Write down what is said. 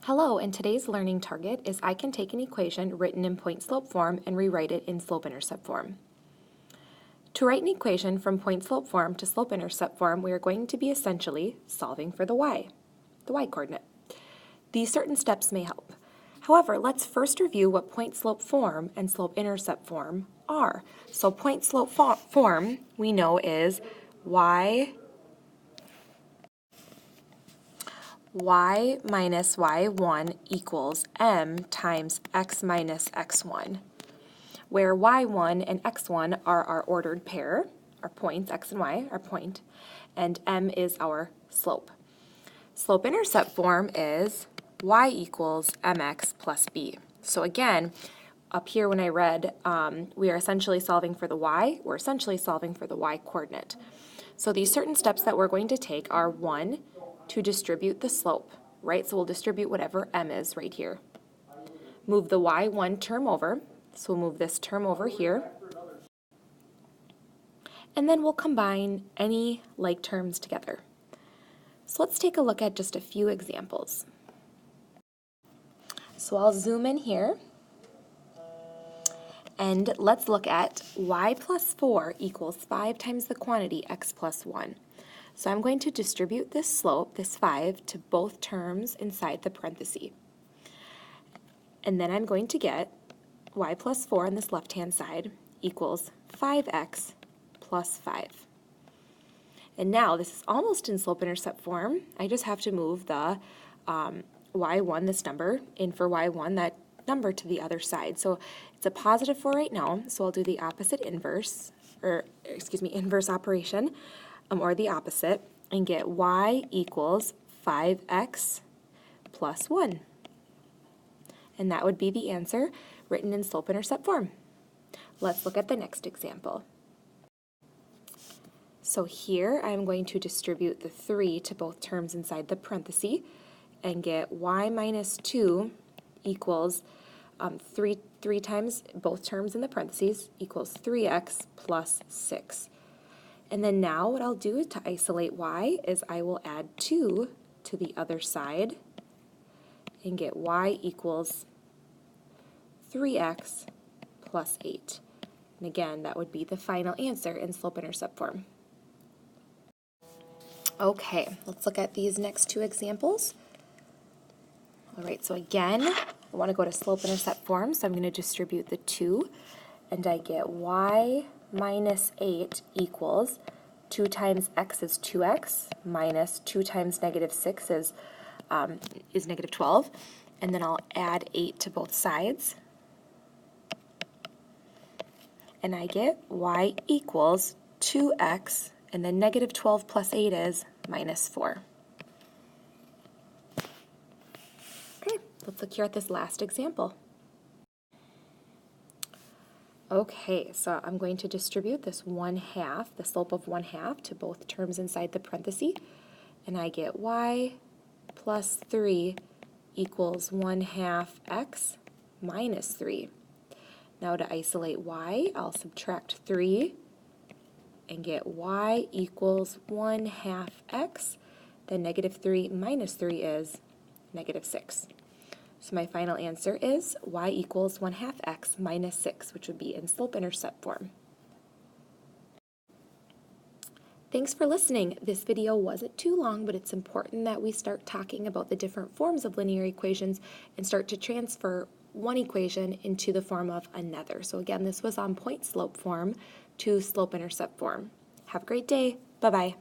Hello, and today's learning target is I can take an equation written in point-slope form and rewrite it in slope-intercept form. To write an equation from point-slope form to slope-intercept form, we are going to be essentially solving for the y coordinate. These certain steps may help. However, let's first review what point-slope form and slope-intercept form are. So point-slope form we know is y minus y1 equals m times x minus x1, where y1 and x1 are our ordered pair, our points, x and y, our point, and m is our slope. Slope-intercept form is y equals mx plus b. So again, up here when I read, we are essentially solving for the y, we're essentially solving for the y coordinate. So these certain steps that we're going to take are, one, to distribute the slope, right? So we'll distribute whatever m is right here. Move the y1 term over, so we'll move this term over here. And then we'll combine any like terms together. So let's take a look at just a few examples. So I'll zoom in here. And let's look at y plus 4 equals 5 times the quantity x plus 1. So I'm going to distribute this slope, this 5, to both terms inside the parenthesis. And then I'm going to get y plus 4 on this left-hand side equals 5x plus 5. And now this is almost in slope-intercept form. I just have to move the y1, this number, in for y1, that number to the other side. So it's a positive 4 right now, so I'll do the opposite inverse, inverse operation, or the opposite, and get y equals 5x plus 1. And that would be the answer written in slope-intercept form. Let's look at the next example. So here I'm going to distribute the 3 to both terms inside the parenthesis and get y minus 2 equals 3 times both terms in the parentheses equals 3x plus 6. And then now what I'll do to isolate y is I will add 2 to the other side and get y equals 3x plus 8. And again, that would be the final answer in slope-intercept form. Okay, let's look at these next two examples. All right, so again, I want to go to slope-intercept form, so I'm going to distribute the 2, and I get y minus 8 equals 2 times x is 2x minus 2 times negative 6 is negative 12, and then I'll add 8 to both sides, and I get y equals 2x, and then negative 12 plus 8 is minus 4. Okay, let's look here at this last example. Okay, so I'm going to distribute this 1/2, the slope of 1/2, to both terms inside the parenthesis, and I get y plus 3 equals 1/2 x minus 3. Now to isolate y, I'll subtract 3 and get y equals 1/2 x. Then negative 3 minus 3 is negative 6. So my final answer is y equals 1/2 x minus 6, which would be in slope-intercept form. Thanks for listening. This video wasn't too long, but it's important that we start talking about the different forms of linear equations and start to transfer one equation into the form of another. So again, this was on point-slope form to slope-intercept form. Have a great day. Bye-bye.